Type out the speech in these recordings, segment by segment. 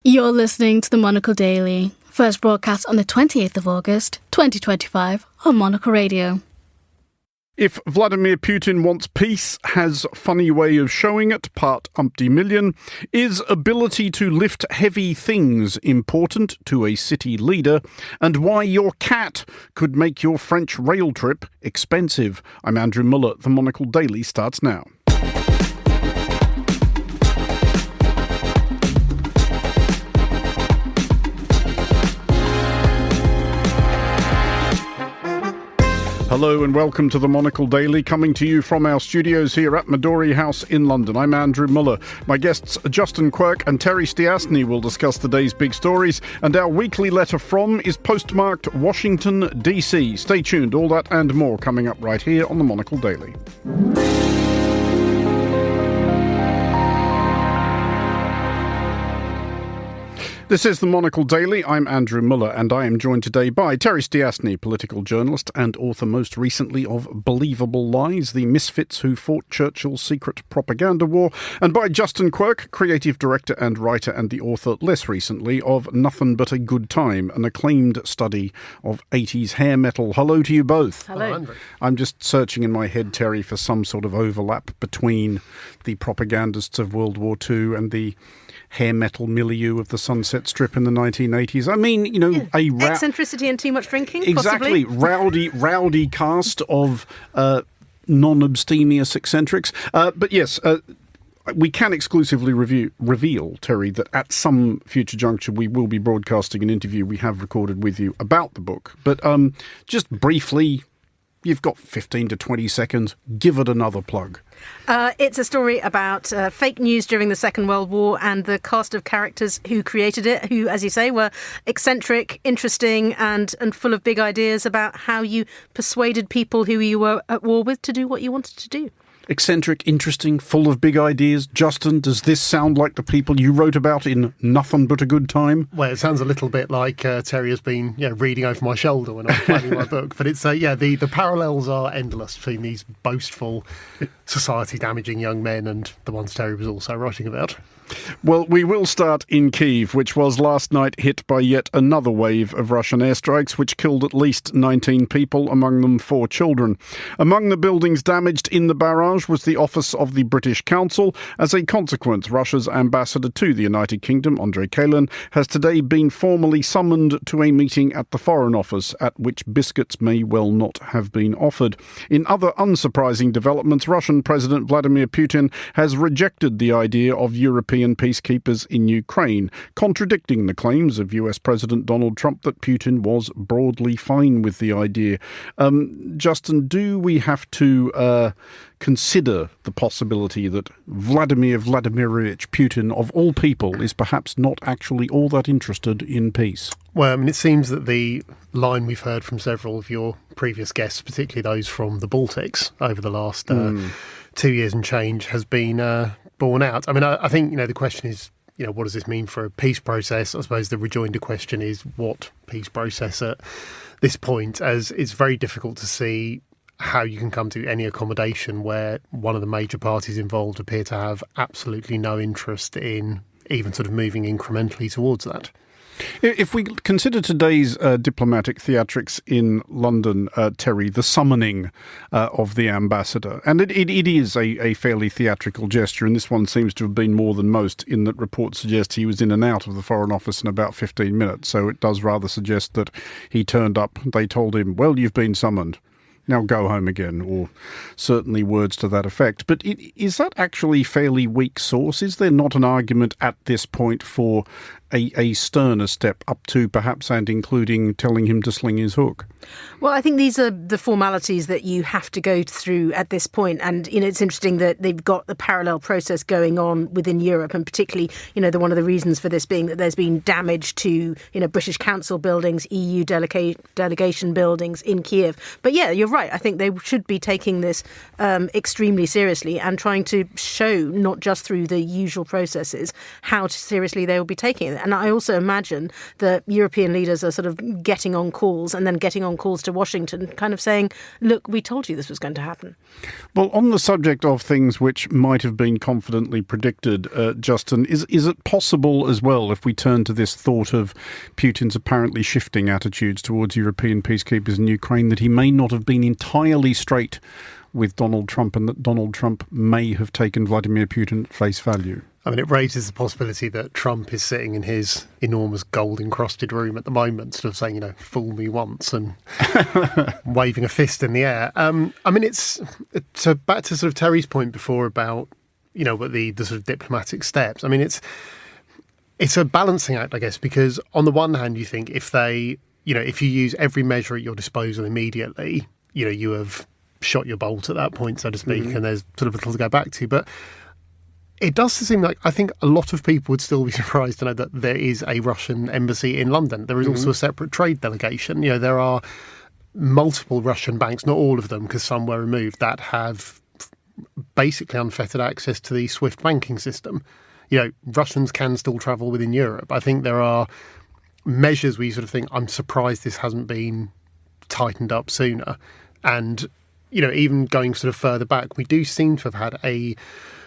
You're listening to the Monocle Daily, first broadcast on the 28th of August, 2025 on Monocle Radio. If Vladimir Putin wants peace, has funny way of showing it, part umpty million. Is ability to lift heavy things important to a city leader? And why your cat could make your French rail trip expensive. I'm Andrew Muller. The Monocle Daily starts now. Hello and welcome to the Monocle Daily, coming to you from our studios here at Midori House in London. I'm Andrew Muller. My guests Justin Quirk and Terry Stiastny will discuss the day's big stories, and our weekly letter from is postmarked Washington, DC. Stay tuned, all that and more coming up right here on the Monocle Daily. This is the Monocle Daily. I'm Andrew Muller, and I am joined today by Terry Stiastny, political journalist and author most recently of Believable Lies, The Misfits Who Fought Churchill's Secret Propaganda War, and by Justin Quirk, creative director and writer and the author less recently of Nothing But a Good Time, an acclaimed study of 80s hair metal. Hello to you both. Hello, Andrew. I'm just searching in my head, Terry, for some sort of overlap between the propagandists of World War II and the hair metal milieu of the Sunset Strip in the 1980s. I mean, you know, eccentricity and too much drinking. Exactly, possibly. rowdy cast of non-abstemious eccentrics. But yes, we can exclusively reveal, Terry, that at some future juncture we will be broadcasting an interview we have recorded with you about the book. But just briefly, you've got 15 to 20 seconds. Give it another plug. It's a story about fake news during the Second World War and the cast of characters who created it, who, as you say, were eccentric, interesting and full of big ideas about how you persuaded people who you were at war with to do what you wanted to do. Eccentric, interesting, full of big ideas. Justin, does this sound like the people you wrote about in Nothing But a Good Time? Well, it sounds a little bit like Terry has been reading over my shoulder when I'm planning my book. But it's, the parallels are endless between these boastful, society-damaging young men and the ones Terry was also writing about. Well, we will start in Kyiv, which was last night hit by yet another wave of Russian airstrikes, which killed at least 19 people, among them 4 children. Among the buildings damaged in the barrage was the office of the British Consul. As a consequence, Russia's ambassador to the United Kingdom, Andrei Kalin, has today been formally summoned to a meeting at the Foreign Office, at which biscuits may well not have been offered. In other unsurprising developments, Russian President Vladimir Putin has rejected the idea of European peacekeepers in Ukraine, contradicting the claims of US President Donald Trump that Putin was broadly fine with the idea. Justin, do we have to consider the possibility that Vladimir Vladimirovich Putin, of all people, is perhaps not actually all that interested in peace? Well, I mean, it seems that the line we've heard from several of your previous guests, particularly those from the Baltics over the last 2 years and change, has been borne out. I mean, I think, the question is, what does this mean for a peace process? I suppose the rejoinder question is what peace process at this point, as it's very difficult to see how you can come to any accommodation where one of the major parties involved appear to have absolutely no interest in even sort of moving incrementally towards that. If we consider today's diplomatic theatrics in London, Terry, the summoning of the ambassador, and it is a fairly theatrical gesture, and this one seems to have been more than most, in that reports suggest he was in and out of the Foreign Office in about 15 minutes, so it does rather suggest that he turned up, they told him, well, you've been summoned. Now go home again, or certainly words to that effect. But is that actually fairly weak source? Is there not an argument at this point for a sterner step up to perhaps and including telling him to sling his hook? Well, I think these are the formalities that you have to go through at this point. And, it's interesting that they've got the parallel process going on within Europe, and particularly, one of the reasons for this being that there's been damage to, British Council buildings, EU delegation buildings in Kyiv. But yeah, you're right. I think they should be taking this extremely seriously and trying to show, not just through the usual processes, how seriously they will be taking it. And I also imagine that European leaders are sort of getting on calls and then getting on calls to Washington, kind of saying, look, we told you this was going to happen. Well, on the subject of things which might have been confidently predicted, Justin, is it possible as well, if we turn to this thought of Putin's apparently shifting attitudes towards European peacekeepers in Ukraine, that he may not have been entirely straight with Donald Trump and that Donald Trump may have taken Vladimir Putin at face value? I mean, it raises the possibility that Trump is sitting in his enormous gold-encrusted room at the moment, sort of saying, fool me once and waving a fist in the air. I mean, it's so back to sort of Terry's point before about, what the sort of diplomatic steps. I mean, it's a balancing act, I guess, because on the one hand, you think if you use every measure at your disposal immediately, you have shot your bolt at that point, so to speak, and there's sort of little to go back to. But it does seem like, I think a lot of people would still be surprised to know that there is a Russian embassy in London. There is also a separate trade delegation. There are multiple Russian banks, not all of them, because some were removed, that have basically unfettered access to the SWIFT banking system. Russians can still travel within Europe. I think there are measures where you sort of think, I'm surprised this hasn't been tightened up sooner. And, even going sort of further back, we do seem to have had a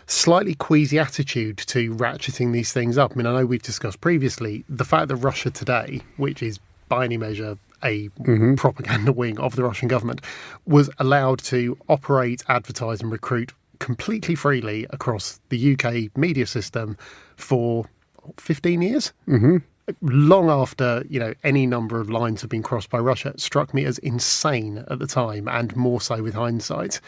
slightly queasy attitude to ratcheting these things up. I mean, I know we've discussed previously the fact that Russia Today, which is by any measure a propaganda wing of the Russian government, was allowed to operate, advertise and recruit completely freely across the UK media system for 15 years. Long after, any number of lines have been crossed by Russia. It struck me as insane at the time, and more so with hindsight.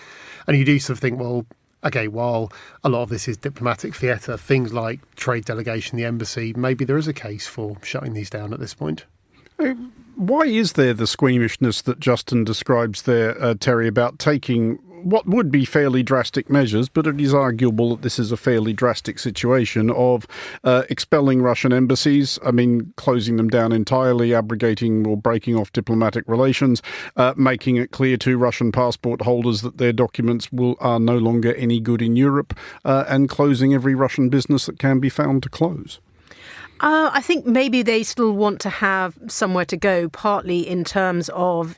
And you do sort of think, well, okay, while a lot of this is diplomatic theatre, things like trade delegation, the embassy, maybe there is a case for shutting these down at this point. Why is there the squeamishness that Justin describes there, Terry, about taking what would be fairly drastic measures, but it is arguable that this is a fairly drastic situation of expelling Russian embassies, closing them down entirely, abrogating or breaking off diplomatic relations, making it clear to Russian passport holders that their documents are no longer any good in Europe, and closing every Russian business that can be found to close? I think maybe they still want to have somewhere to go, partly in terms of,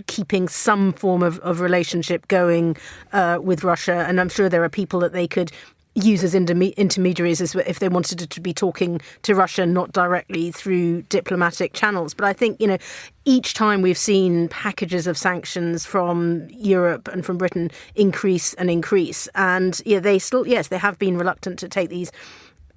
keeping some form of relationship going with Russia. And I'm sure there are people that they could use as intermediaries if they wanted to be talking to Russia, not directly through diplomatic channels. But I think, each time we've seen packages of sanctions from Europe and from Britain increase. And they have been reluctant to take these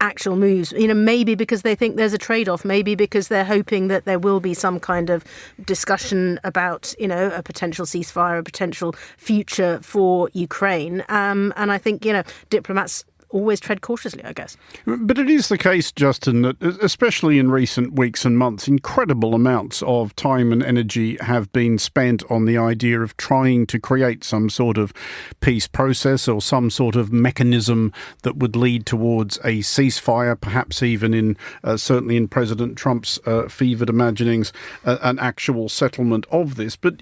actual moves, maybe because they think there's a trade-off, maybe because they're hoping that there will be some kind of discussion about, a potential ceasefire, a potential future for Ukraine. And I think, diplomats always tread cautiously, I guess. But it is the case, Justin, that especially in recent weeks and months, incredible amounts of time and energy have been spent on the idea of trying to create some sort of peace process or some sort of mechanism that would lead towards a ceasefire, perhaps even certainly in President Trump's fevered imaginings, an actual settlement of this. But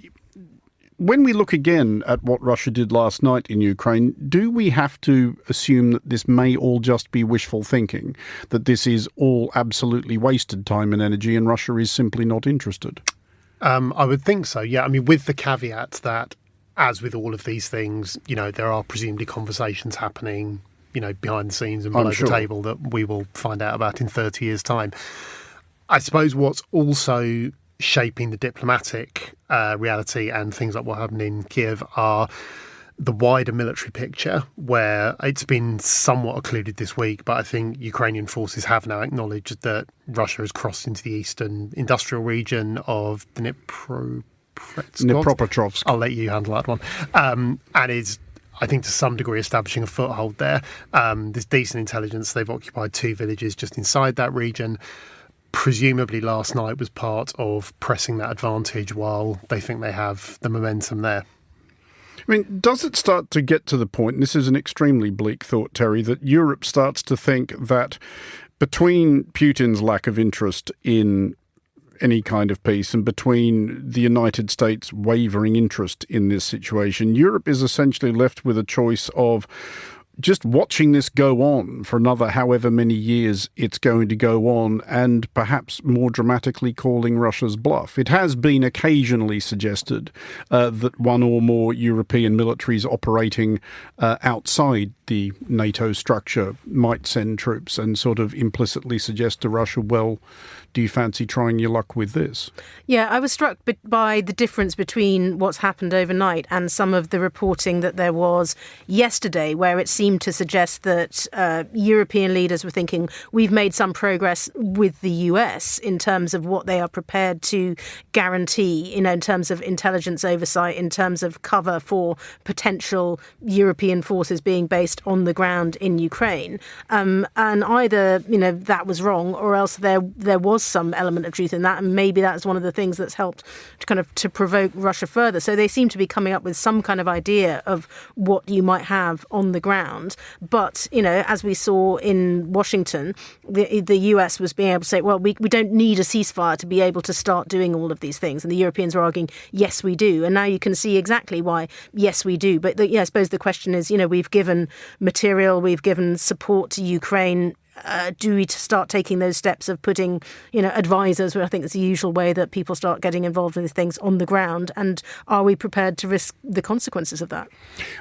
when we look again at what Russia did last night in Ukraine, do we have to assume that this may all just be wishful thinking, that this is all absolutely wasted time and energy and Russia is simply not interested? I would think so, yeah. With the caveat that, as with all of these things, there are presumably conversations happening, behind the scenes and below the table that we will find out about in 30 years' time. I suppose what's also shaping the diplomatic reality and things like what happened in Kyiv are the wider military picture, where it's been somewhat occluded this week, but I think Ukrainian forces have now acknowledged that Russia has crossed into the eastern industrial region of the Dnipropetrovsk. I'll let you handle that one. And is, I think, to some degree establishing a foothold there. There's decent intelligence. They've occupied 2 villages just inside that region. Presumably last night was part of pressing that advantage while they think they have the momentum there. Does it start to get to the point, and this is an extremely bleak thought, Terry, that Europe starts to think that between Putin's lack of interest in any kind of peace and between the United States' wavering interest in this situation, Europe is essentially left with a choice of just watching this go on for another however many years it's going to go on, and perhaps more dramatically calling Russia's bluff. It has been occasionally suggested that one or more European militaries operating outside the NATO structure might send troops and sort of implicitly suggest to Russia, well, do you fancy trying your luck with this? Yeah, I was struck by the difference between what's happened overnight and some of the reporting that there was yesterday, where it seemed to suggest that European leaders were thinking we've made some progress with the US in terms of what they are prepared to guarantee, in terms of intelligence oversight, in terms of cover for potential European forces being based on the ground in Ukraine. And either, that was wrong, or else there was some element of truth in that, and maybe that's one of the things that's helped to provoke Russia further. So they seem to be coming up with some kind of idea of what you might have on the ground. But, as we saw in Washington, the US was being able to say, well, we don't need a ceasefire to be able to start doing all of these things. And the Europeans are arguing, yes, we do. And now you can see exactly why, yes, we do. But I suppose the question is, we've given material, we've given support to Ukraine. Do we start taking those steps of putting, advisors, I think it's the usual way that people start getting involved in these things, on the ground? And are we prepared to risk the consequences of that?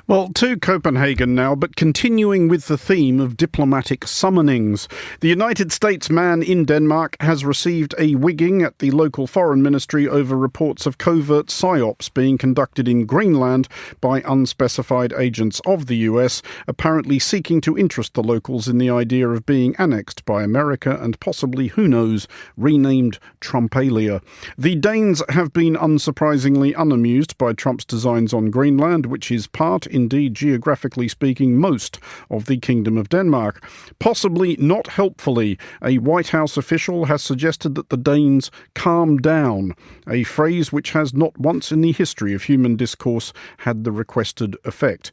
Well, to Copenhagen now, but continuing with the theme of diplomatic summonings. The United States man in Denmark has received a wigging at the local foreign ministry over reports of covert psyops being conducted in Greenland by unspecified agents of the US, apparently seeking to interest the locals in the idea of being annexed by America and possibly, who knows, renamed Trumpalia. The Danes have been unsurprisingly unamused by Trump's designs on Greenland, which is part, indeed geographically speaking, most of the Kingdom of Denmark. Possibly not helpfully, a White House official has suggested that the Danes calm down, a phrase which has not once in the history of human discourse had the requested effect.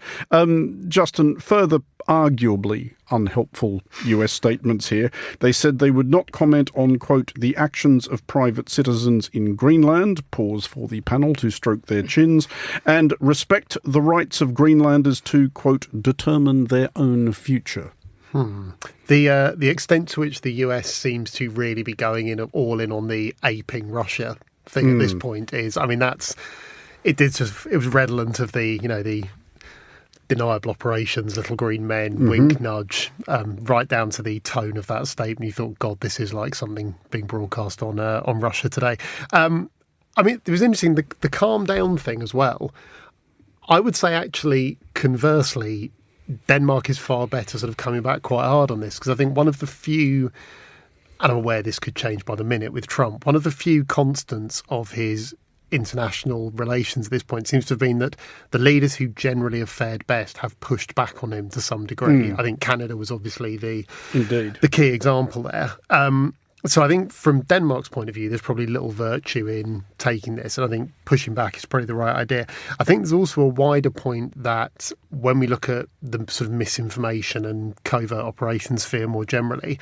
Justin, further arguably unhelpful US statements here. They said they would not comment on, quote, the actions of private citizens in Greenland, pause for the panel to stroke their chins, and respect the rights of Greenlanders to, quote, determine their own future. The extent to which the US seems to really be going all in on the aping Russia thing at this point is, it was redolent of the deniable operations, little green men, wink, nudge, right down to the tone of that statement. You thought, God, this is like something being broadcast on Russia today. It was interesting, the calm down thing as well. I would say, actually, conversely, Denmark is far better sort of coming back quite hard on this, because I think one of the few, and I'm aware this could change by the minute with Trump, one of the few constants of his international relations at this point seems to have been that the leaders who generally have fared best have pushed back on him to some degree. I think Canada was obviously the key example there. So I think from Denmark's point of view, there's probably little virtue in taking this, and I think pushing back is probably the right idea. I think there's also a wider point that when we look at the sort of misinformation and covert operations sphere more generally,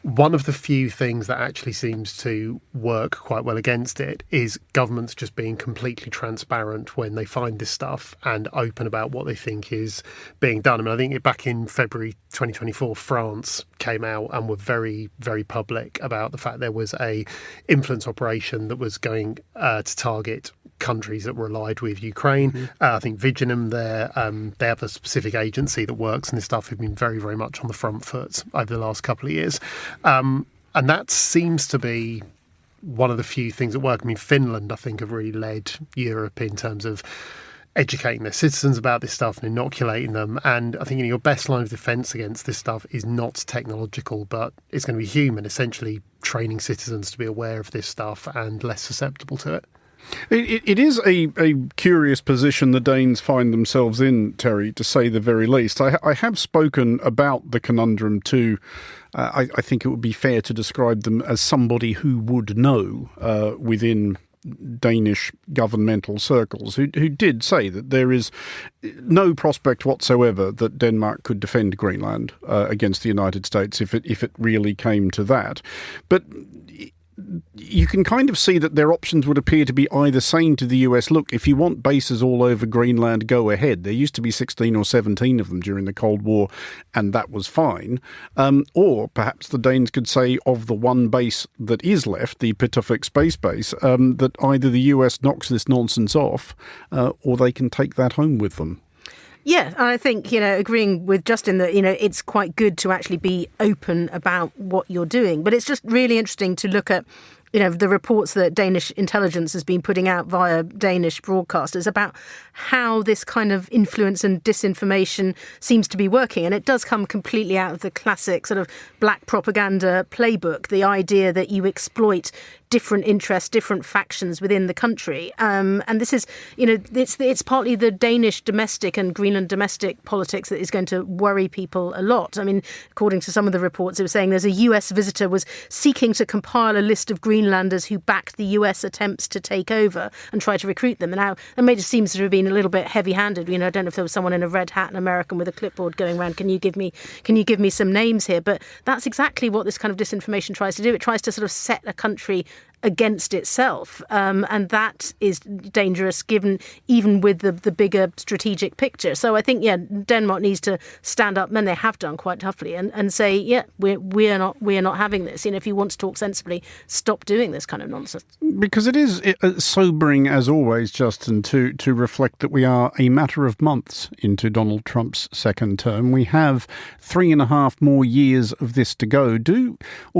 one of the few things that actually seems to work quite well against it is governments just being completely transparent when they find this stuff and open about what they think is being done. I think back in February 2024, France came out and were very, very public about the fact there was a influence operation that was going to target countries that were allied with Ukraine. I think Viginum there, they have a specific agency that works on this stuff, who've been very, very much on the front foot over the last couple of years. And that seems to be one of the few things that work. Finland, I think, have really led Europe in terms of educating their citizens about this stuff and inoculating them. And I think your best line of defence against this stuff is not technological, but it's going to be human, essentially training citizens to be aware of this stuff and less susceptible to it. It is a curious position the Danes find themselves in, Terry, to say the very least. I have spoken about the conundrum to, I think it would be fair to describe them as somebody who would know within Danish governmental circles, who did say that there is no prospect whatsoever that Denmark could defend Greenland against the United States if it really came to that. But you can kind of see that their options would appear to be either saying to the US, look, if you want bases all over Greenland, go ahead. There used to be 16 or 17 of them during the Cold War, and that was fine. Or perhaps the Danes could say of the one base that is left, the Pituffik space base, that either the US knocks this nonsense off or they can take that home with them. Yeah, I think, agreeing with Justin that, it's quite good to actually be open about what you're doing. But it's just really interesting to look at, the reports that Danish intelligence has been putting out via Danish broadcasters about how this kind of influence and disinformation seems to be working. And it does come completely out of the classic sort of black propaganda playbook, the idea that you exploit different interests, different factions within the country. And this is, it's partly the Danish domestic and Greenland domestic politics that is going to worry people a lot. I mean, according to some of the reports, it was saying there's a US visitor was seeking to compile a list of Greenlanders who backed the US attempts to take over and try to recruit them. And now it may just seem to have been a little bit heavy-handed. I don't know if there was someone in a red hat, an American with a clipboard going around, can you give me some names here? But that's exactly what this kind of disinformation tries to do. It tries to sort of set a country against itself. And that is dangerous given even with the bigger strategic picture. So I think, Denmark needs to stand up, and they have done quite toughly, and say, we're not having this. If you want to talk sensibly, stop doing this kind of nonsense. Because it is sobering, as always, Justin, to reflect that we are a matter of months into Donald Trump's second term. We have 3.5 more years of this to go.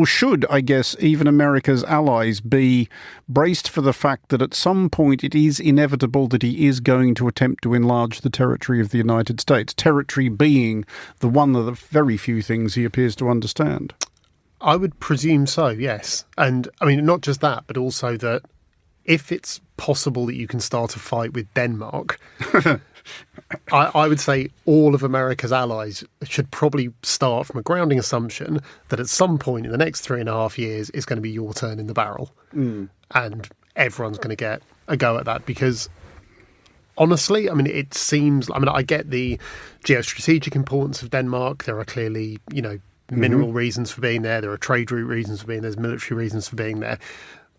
Should, I guess, even America's allies be braced for the fact that at some point it is inevitable that he is going to attempt to enlarge the territory of the United States, territory being the one of the very few things he appears to understand? I would presume so, yes. And I mean, not just that, but also that if it's possible that you can start a fight with Denmark, I would say all of America's allies should probably start from a grounding assumption that at some point in the next 3.5 years, it's going to be your turn in the barrel. And everyone's going to get a go at that because, honestly, I mean, it seems... I mean, I get the geostrategic importance of Denmark. There are clearly, mineral reasons for being there. There are trade route reasons for being there. There's military reasons for being there.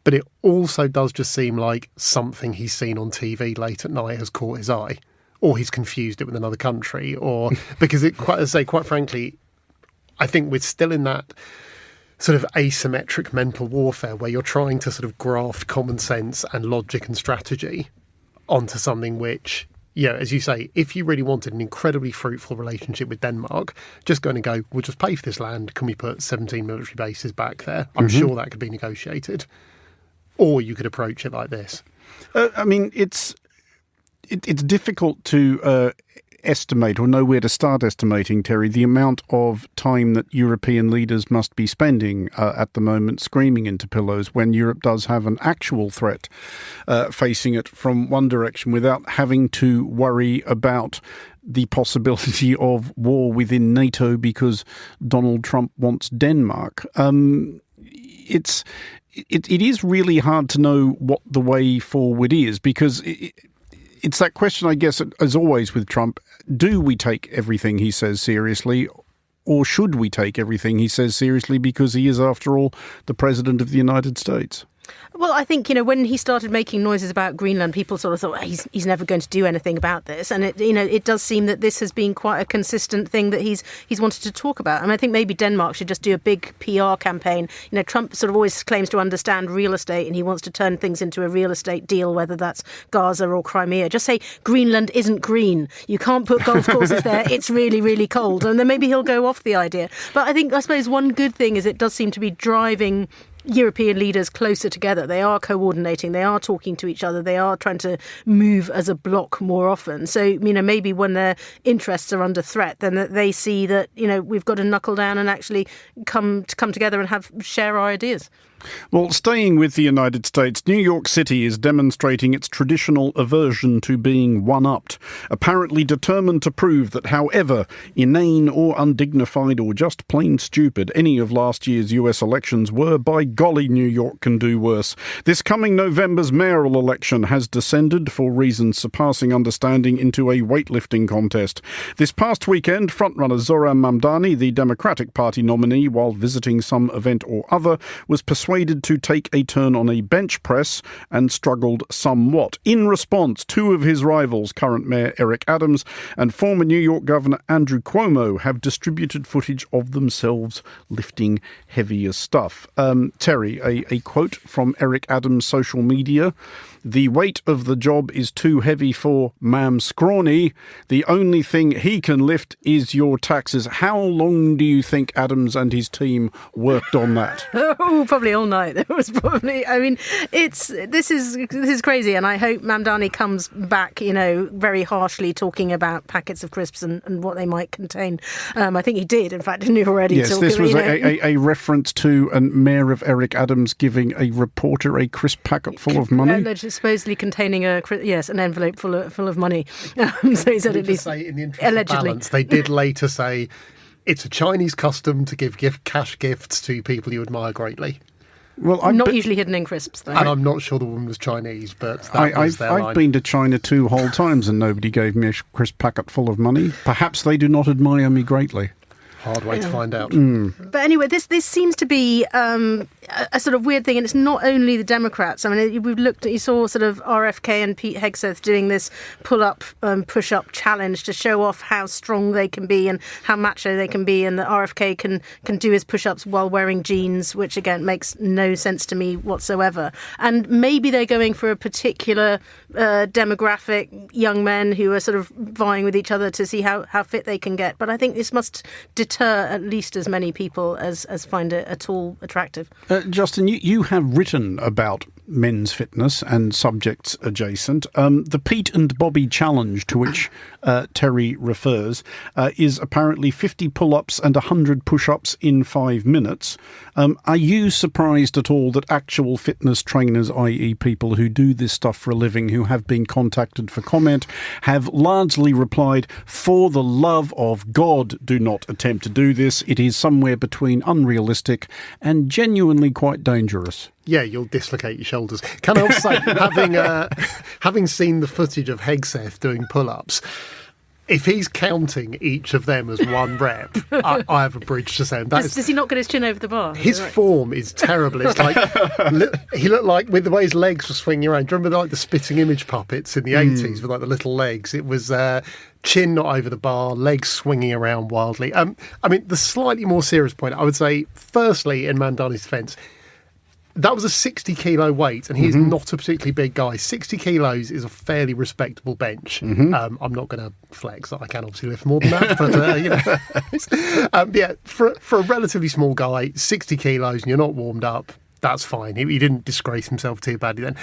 But it also does just seem like something he's seen on TV late at night has caught his eye. Or he's confused it with another country, or because quite frankly, I think we're still in that sort of asymmetric mental warfare where you're trying to sort of graft common sense and logic and strategy onto something which, as you say, if you really wanted an incredibly fruitful relationship with Denmark, just going to go, we'll just pay for this land. Can we put 17 military bases back there? I'm sure that could be negotiated. Or you could approach it like this. I mean, it's difficult to estimate or know where to start estimating, Terry, the amount of time that European leaders must be spending at the moment screaming into pillows when Europe does have an actual threat facing it from one direction without having to worry about the possibility of war within NATO because Donald Trump wants Denmark. It is really hard to know what the way forward is because it's that question, I guess, as always with Trump, do we take everything he says seriously or should we take everything he says seriously because he is, after all, the President of the United States? Well, I think, when he started making noises about Greenland, people sort of thought, he's never going to do anything about this. And, it does seem that this has been quite a consistent thing that he's wanted to talk about. And I think maybe Denmark should just do a big PR campaign. Trump sort of always claims to understand real estate and he wants to turn things into a real estate deal, whether that's Gaza or Crimea. Just say Greenland isn't green. You can't put golf courses there. It's really, really cold. And then maybe he'll go off the idea. But I suppose one good thing is it does seem to be driving European leaders closer together. They are coordinating, they are talking to each other, they are trying to move as a bloc more often. So, maybe when their interests are under threat, then they see that, we've got to knuckle down and actually come together and share our ideas. Well, staying with the United States, New York City is demonstrating its traditional aversion to being one-upped, apparently determined to prove that however inane or undignified or just plain stupid any of last year's US elections were, by golly, New York can do worse. This coming November's mayoral election has descended, for reasons surpassing understanding, into a weightlifting contest. This past weekend, frontrunner Zohran Mamdani, the Democratic Party nominee, while visiting some event or other, was persuaded persuaded to take a turn on a bench press and struggled somewhat. In response, two of his rivals, current Mayor Eric Adams and former New York Governor Andrew Cuomo, have distributed footage of themselves lifting heavier stuff. Terry, a quote from Eric Adams' social media. "The weight of the job is too heavy for Ma'am Scrawny. The only thing he can lift is your taxes." How long do you think Adams and his team worked on that? Oh, probably all night. It was probably. I mean, this is crazy, and I hope Mamdani comes back, very harshly talking about packets of crisps and what they might contain. I think he did, in fact, didn't he already? Yes, this was a reference to a mayor of Eric Adams giving a reporter a crisp packet full of money. Supposedly containing an envelope full of money. So he said at least say in the interest allegedly. Of balance, they did later say it's a Chinese custom to give cash gifts to people you admire greatly. Well, not usually hidden in crisps, though. And I'm not sure the woman was Chinese, but I've been to China 2 whole times and nobody gave me a crisp packet full of money. Perhaps they do not admire me greatly. Hard way to find out. But anyway, this seems to be a sort of weird thing, and it's not only the Democrats. I mean, you saw sort of RFK and Pete Hegseth doing this pull-up, push-up challenge to show off how strong they can be and how macho they can be, and that RFK can do his push-ups while wearing jeans, which again makes no sense to me whatsoever. And maybe they're going for a particular demographic, young men who are sort of vying with each other to see how fit they can get. But I think this must deter at least as many people as find it at all attractive. Justin, you have written about men's fitness and subjects adjacent. The Pete and Bobby challenge, to which Terry refers, is apparently 50 pull-ups and 100 push-ups in 5 minutes. Are you surprised at all that actual fitness trainers, i.e. people who do this stuff for a living, who have been contacted for comment, have largely replied, "For the love of God, do not attempt to do this. It is somewhere between unrealistic and genuinely quite dangerous"? Yeah, you'll dislocate your shoulders. Can I also say, having seen the footage of Hegseth doing pull-ups, if he's counting each of them as one rep, I have a bridge to say. Does he not get his chin over the bar? His form is terrible. It's like he looked like, with the way his legs were swinging around. Do you remember like the spitting image puppets in the 80s with like the little legs? It was chin not over the bar, legs swinging around wildly. I mean, the slightly more serious point, I would say, firstly, in Mandani's defence, that was a 60-kilo weight, and he's not a particularly big guy. 60 kilos is a fairly respectable bench. I'm not going to flex. I can obviously lift more than that, but for a relatively small guy, 60 kilos, and you're not warmed up, that's fine. He didn't disgrace himself too badly then.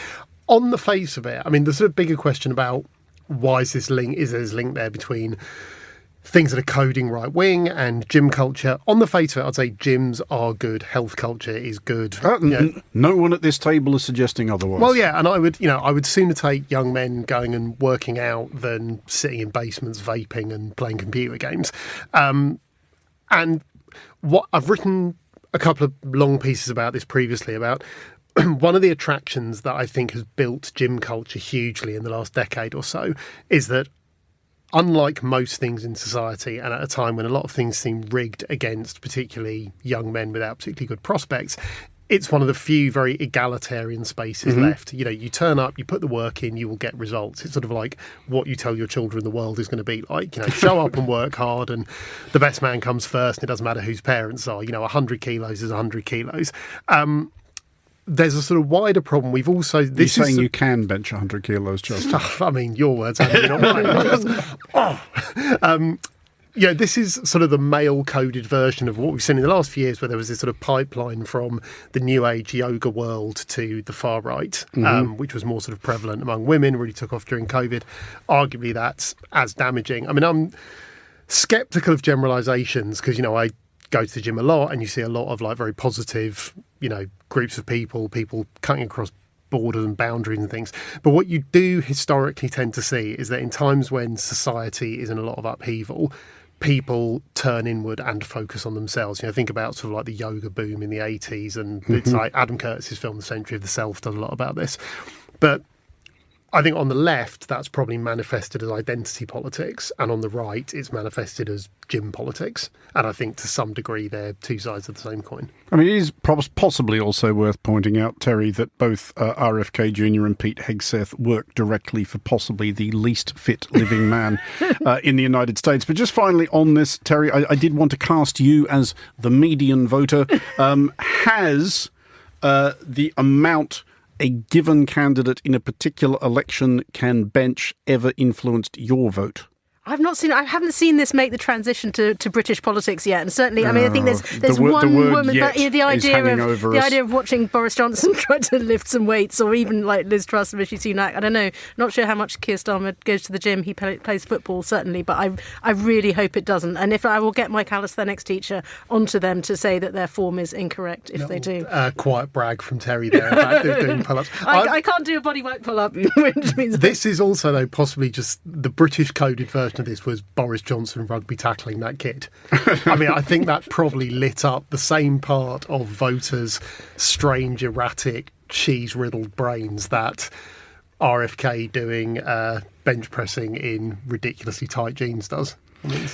On the face of it, I mean, the sort of bigger question about why is this link? Is there this link there between things that are coding right wing and gym culture? On the face of it, I'd say gyms are good. Health culture is good. No one at this table is suggesting otherwise. Well, yeah, and I would sooner take young men going and working out than sitting in basements vaping and playing computer games. And what I've written a couple of long pieces about this previously, about one of the attractions that I think has built gym culture hugely in the last decade or so is that, unlike most things in society, and at a time when a lot of things seem rigged against particularly young men without particularly good prospects, it's one of the few very egalitarian spaces left. You turn up, you put the work in, you will get results. It's sort of like what you tell your children the world is going to be like. Show up and work hard, and the best man comes first, and it doesn't matter whose parents are. 100 kilos is 100 kilos. There's a sort of wider problem. We've also... You're saying you can bench 100 kilos, Justin? I mean, your words, Andy, not mine. This is sort of the male-coded version of what we've seen in the last few years, where there was this sort of pipeline from the New Age yoga world to the far right, which was more sort of prevalent among women, really took off during COVID. Arguably, that's as damaging. I mean, I'm sceptical of generalisations because, I go to the gym a lot, and you see a lot of like very positive, groups of people cutting across borders and boundaries and things. But what you do historically tend to see is that in times when society is in a lot of upheaval, people turn inward and focus on themselves. Think about sort of like the yoga boom in the 80s, and it's like Adam Curtis's film The Century of the Self does a lot about this. But I think on the left, that's probably manifested as identity politics, and on the right, it's manifested as gym politics. And I think to some degree, they're two sides of the same coin. I mean, it is possibly also worth pointing out, Terry, that both RFK Jr. and Pete Hegseth work directly for possibly the least fit living man in the United States. But just finally on this, Terry, I did want to cast you as the median voter. Has the amount a given candidate in a particular election can bench ever influenced your vote? I haven't seen this make the transition to British politics yet, and certainly, I mean, I think there's one woman. The idea of watching Boris Johnson try to lift some weights, or even like Liz Truss and Rishi Sunak. I don't know. Not sure how much Keir Starmer goes to the gym. He plays football certainly, but I really hope it doesn't. And if I will get my calisthenics teacher onto them to say that their form is incorrect if they do. Quiet brag from Terry there about doing pull-ups. I can't do a bodyweight pull-up, which means this is also though possibly just the British coded version of this was Boris Johnson rugby tackling that kid. I mean, I think that probably lit up the same part of voters' strange, erratic, cheese-riddled brains that RFK doing bench pressing in ridiculously tight jeans does. I mean,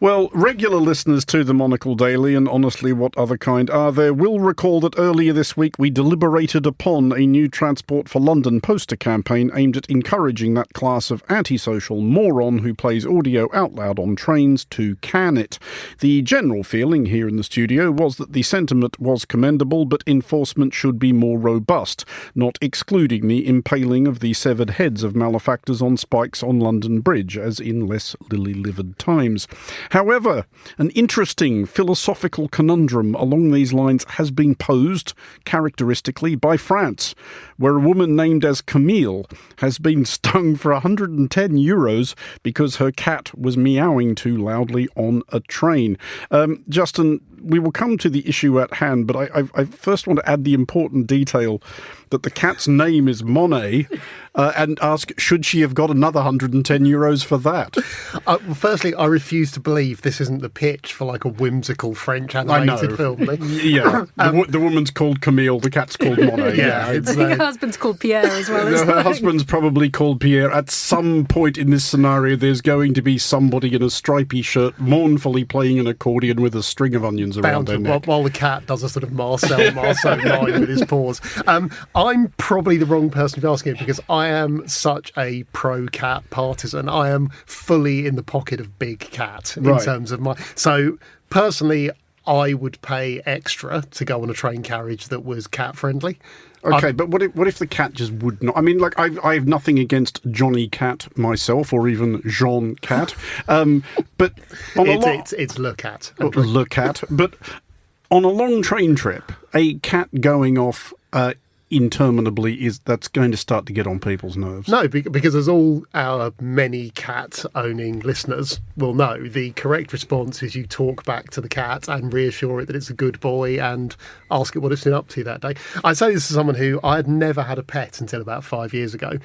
well, regular listeners to the Monocle Daily, and honestly what other kind are there, will recall that earlier this week we deliberated upon a new Transport for London poster campaign aimed at encouraging that class of antisocial moron who plays audio out loud on trains to can it. The general feeling here in the studio was that the sentiment was commendable, but enforcement should be more robust, not excluding the impaling of the severed heads of malefactors on spikes on London Bridge, as in less lily-livered times. However, an interesting philosophical conundrum along these lines has been posed, characteristically, by France, where a woman named as Camille has been stung for €110 because her cat was meowing too loudly on a train. Justin, we will come to the issue at hand, but I first want to add the important detail that the cat's name is Monet, and ask, should she have got another €110 for that? Well, firstly, I refuse to believe this isn't the pitch for like a whimsical French animated film. Yeah, the woman's called Camille, the cat's called Monet. Yeah, I think her husband's called Pierre as well. Her husband's probably called Pierre. At some point in this scenario, there's going to be somebody in a stripy shirt mournfully playing an accordion with a string of onions around their neck. While the cat does a sort of Marcel line with his paws. I'm probably the wrong person to be asking it, because I am such a pro-cat partisan. I am fully in the pocket of big cat in terms of my... So, personally, I would pay extra to go on a train carriage that was cat-friendly. Okay, but what if the cat just would not? I mean, like, I have nothing against Johnny Cat myself, or even Jean Cat, but on it's Le Cat. Le Cat. But on a long train trip, a cat going off interminably that's going to start to get on people's nerves. No, because as all our many cat-owning listeners will know, the correct response is you talk back to the cat and reassure it that it's a good boy and ask it what it's been up to that day. I say this to someone who I had never had a pet until about 5 years ago.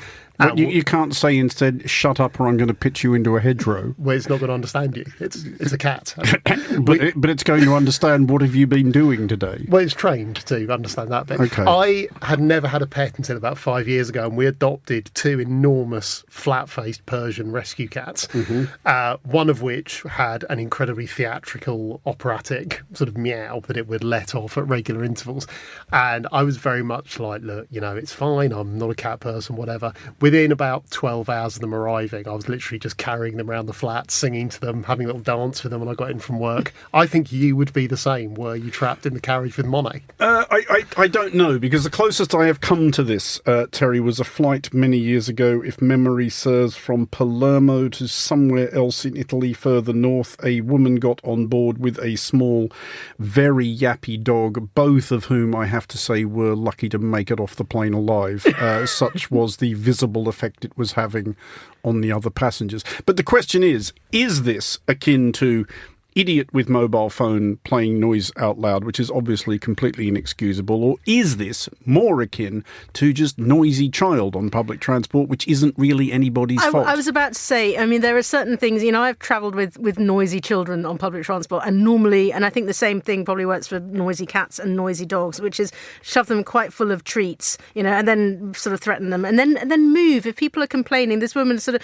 You can't say instead, shut up or I'm going to pitch you into a hedgerow. Well, it's not going to understand you. It's a cat. But it's going to understand what have you been doing today. Well, it's trained to understand that bit. Okay. I had never had a pet until about 5 years ago, and we adopted two enormous flat-faced Persian rescue cats, one of which had an incredibly theatrical, operatic sort of meow that it would let off at regular intervals. And I was very much like, look, it's fine, I'm not a cat person, whatever. Within about 12 hours of them arriving, I was literally just carrying them around the flat, singing to them, having a little dance with them when I got in from work. I think you would be the same, were you trapped in the carriage with Monet? I don't know, because the closest I have come to this, Terry, was a flight many years ago, if memory serves, from Palermo to somewhere else in Italy further north. A woman got on board with a small, very yappy dog, both of whom I have to say were lucky to make it off the plane alive. Such was the visible effect it was having on the other passengers. But the question is this akin to idiot with mobile phone playing noise out loud, which is obviously completely inexcusable? Or is this more akin to just noisy child on public transport, which isn't really anybody's fault? I was about to say, I mean, there are certain things, I've travelled with noisy children on public transport, and normally, and I think the same thing probably works for noisy cats and noisy dogs, which is shove them quite full of treats, and then sort of threaten them, and then move. If people are complaining, this woman sort of,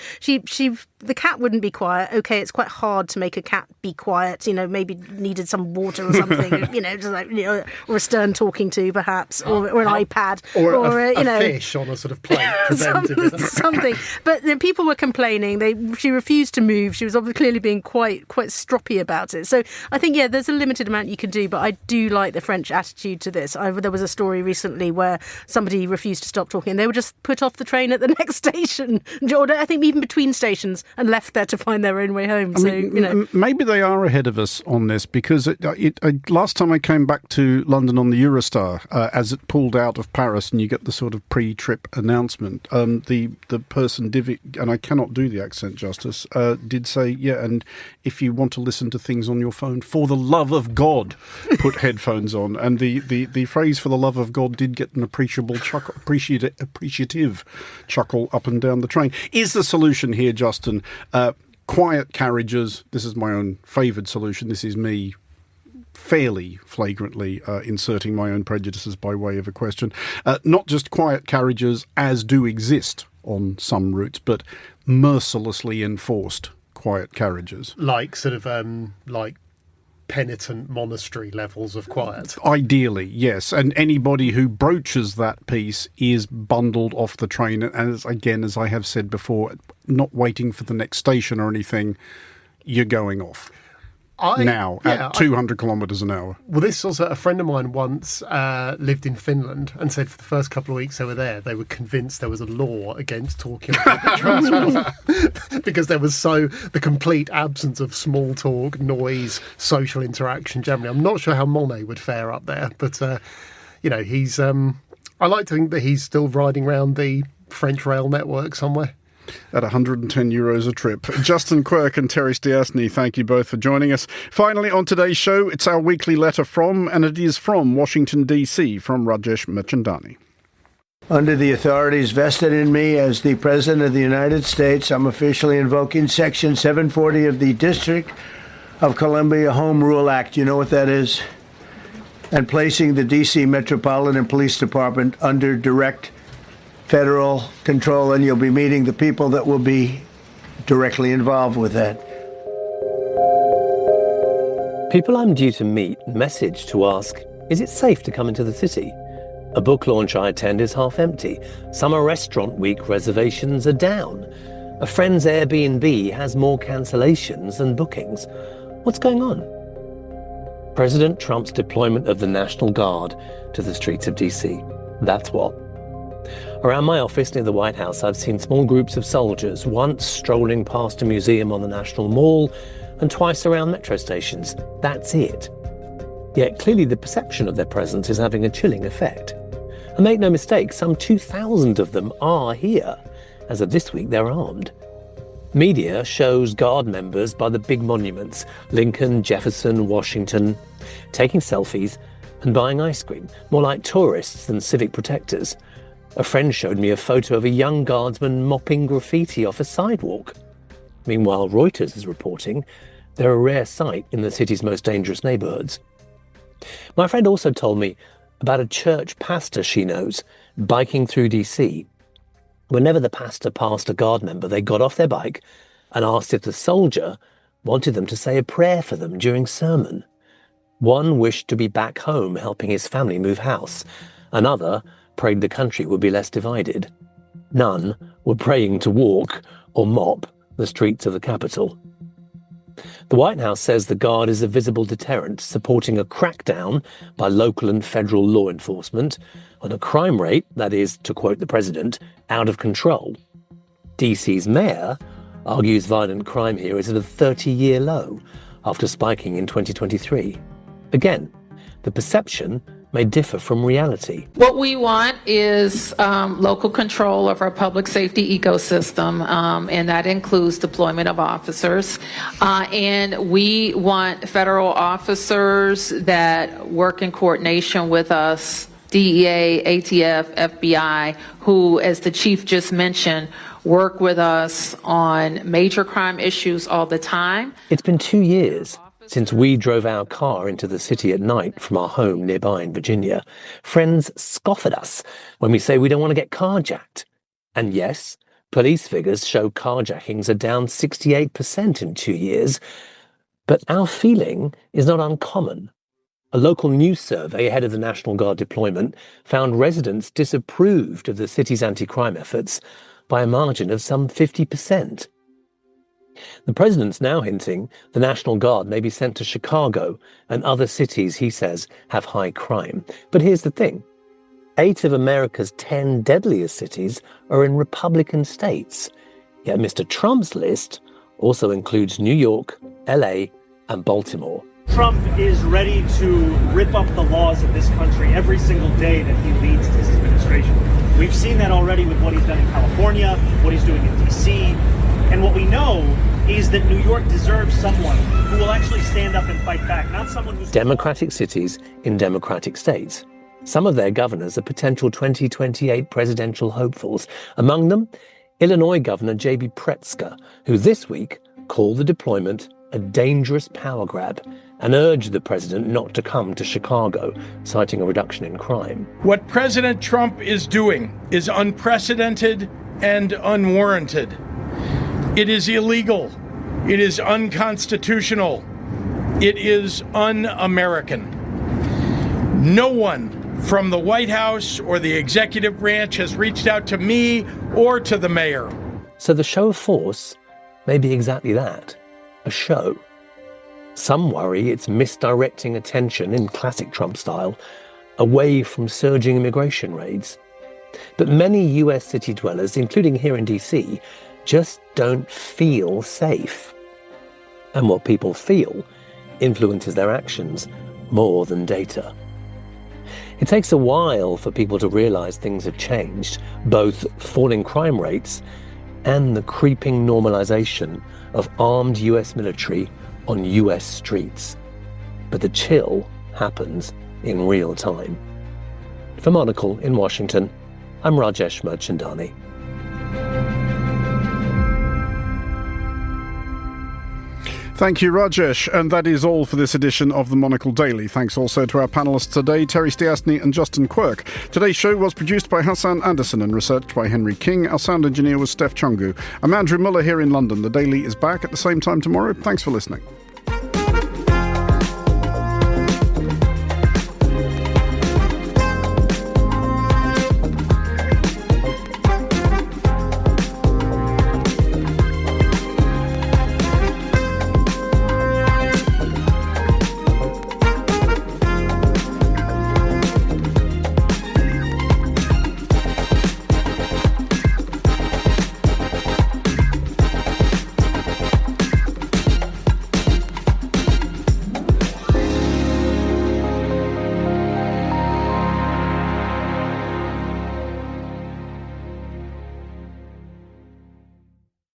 the cat wouldn't be quiet. Okay, it's quite hard to make a cat be quiet, maybe needed some water or something, or a stern talking to perhaps, or an iPad, or a fish on a sort of plate. something. But then people were complaining. She refused to move. She was obviously clearly being quite stroppy about it. So I think, there's a limited amount you can do, but I do like the French attitude to this. There was a story recently where somebody refused to stop talking and they were just put off the train at the next station, or I think even between stations, and left there to find their own way home. Maybe they are ahead of us on this, because last time I came back to London on the Eurostar, as it pulled out of Paris, and you get the sort of pre-trip announcement, the person, and I cannot do the accent justice, did say, and if you want to listen to things on your phone, for the love of God, put headphones on. And the phrase "for the love of God" did get an appreciative chuckle up and down the train. Is the solution here, Justin, quiet carriages? This is my own favoured solution. This is me fairly flagrantly inserting my own prejudices by way of a question. Not just quiet carriages as do exist on some routes, but mercilessly enforced quiet carriages. Like sort of like penitent monastery levels of quiet. Ideally, yes. And anybody who broaches that piece is bundled off the train. And as I have said before, not waiting for the next station or anything, you're going off. At 200 kilometres an hour. Well, this also, a friend of mine once lived in Finland and said for the first couple of weeks they were there, they were convinced there was a law against talking on public transport because there was the complete absence of small talk, noise, social interaction generally. I'm not sure how Monet would fare up there, but he's. I like to think that he's still riding around the French rail network somewhere. At €110 a trip. Justin Quirk and Terry Stiasny, thank you both for joining us. Finally, on today's show, it's our weekly letter from, and it is from Washington, D.C., from Rajesh Mirchandani. Under the authorities vested in me as the President of the United States, I'm officially invoking Section 740 of the District of Columbia Home Rule Act. You know what that is? And placing the D.C. Metropolitan Police Department under direct federal control, and you'll be meeting the people that will be directly involved with that. People I'm due to meet message to ask, is it safe to come into the city? A book launch I attend is half empty. Summer restaurant week reservations are down. A friend's Airbnb has more cancellations than bookings. What's going on? President Trump's deployment of the National Guard to the streets of DC. That's what. Around my office near the White House, I've seen small groups of soldiers, once strolling past a museum on the National Mall and twice around metro stations. That's it. Yet clearly the perception of their presence is having a chilling effect. And make no mistake, some 2,000 of them are here. As of this week, they're armed. Media shows Guard members by the big monuments, Lincoln, Jefferson, Washington, taking selfies and buying ice cream, more like tourists than civic protectors. A friend showed me a photo of a young guardsman mopping graffiti off a sidewalk. Meanwhile, Reuters is reporting they're a rare sight in the city's most dangerous neighbourhoods. My friend also told me about a church pastor she knows biking through DC. Whenever the pastor passed a Guard member, they got off their bike and asked if the soldier wanted them to say a prayer for them during sermon. One wished to be back home helping his family move house. Another prayed the country would be less divided. None were praying to walk or mop the streets of the capital. The White House says the Guard is a visible deterrent, supporting a crackdown by local and federal law enforcement on a crime rate that is, to quote the president, out of control. DC's mayor argues violent crime here is at a 30-year low after spiking in 2023. Again, the perception may differ from reality. What we want is local control of our public safety ecosystem, and that includes deployment of officers. And we want federal officers that work in coordination with us, DEA, ATF, FBI, who, as the chief just mentioned, work with us on major crime issues all the time. It's been 2 years since we drove our car into the city at night from our home nearby in Virginia. Friends scoff at us when we say we don't want to get carjacked. And yes, police figures show carjackings are down 68% in 2 years. But our feeling is not uncommon. A local news survey ahead of the National Guard deployment found residents disapproved of the city's anti-crime efforts by a margin of some 50%. The president's now hinting the National Guard may be sent to Chicago and other cities he says have high crime. But here's the thing. 8 of America's 10 deadliest cities are in Republican states. Yet Mr. Trump's list also includes New York, LA, and Baltimore. Trump is ready to rip up the laws of this country every single day that he leads this administration. We've seen that already with what he's done in California, what he's doing in DC. And what we know is that New York deserves someone who will actually stand up and fight back, not someone who's... Democratic cities in democratic states. Some of their governors are potential 2028 presidential hopefuls. Among them, Illinois Governor J.B. Pritzker, who this week called the deployment a dangerous power grab and urged the president not to come to Chicago, citing a reduction in crime. What President Trump is doing is unprecedented and unwarranted. It is illegal. It is unconstitutional. It is un-American. No one from the White House or the executive branch has reached out to me or to the mayor. So the show of force may be exactly that, a show. Some worry it's misdirecting attention, in classic Trump style, away from surging immigration raids. But many US city dwellers, including here in DC, just don't feel safe. And what people feel influences their actions more than data. It takes a while for people to realize things have changed, both falling crime rates and the creeping normalization of armed US military on US streets. But the chill happens in real time. For Monocle in Washington, I'm Rajesh Merchandani. Thank you, Rajesh. And that is all for this edition of the Monocle Daily. Thanks also to our panellists today, Terry Stiastny and Justin Quirk. Today's show was produced by Hassan Anderson and researched by Henry King. Our sound engineer was Steph Chungu. I'm Andrew Muller here in London. The Daily is back at the same time tomorrow. Thanks for listening.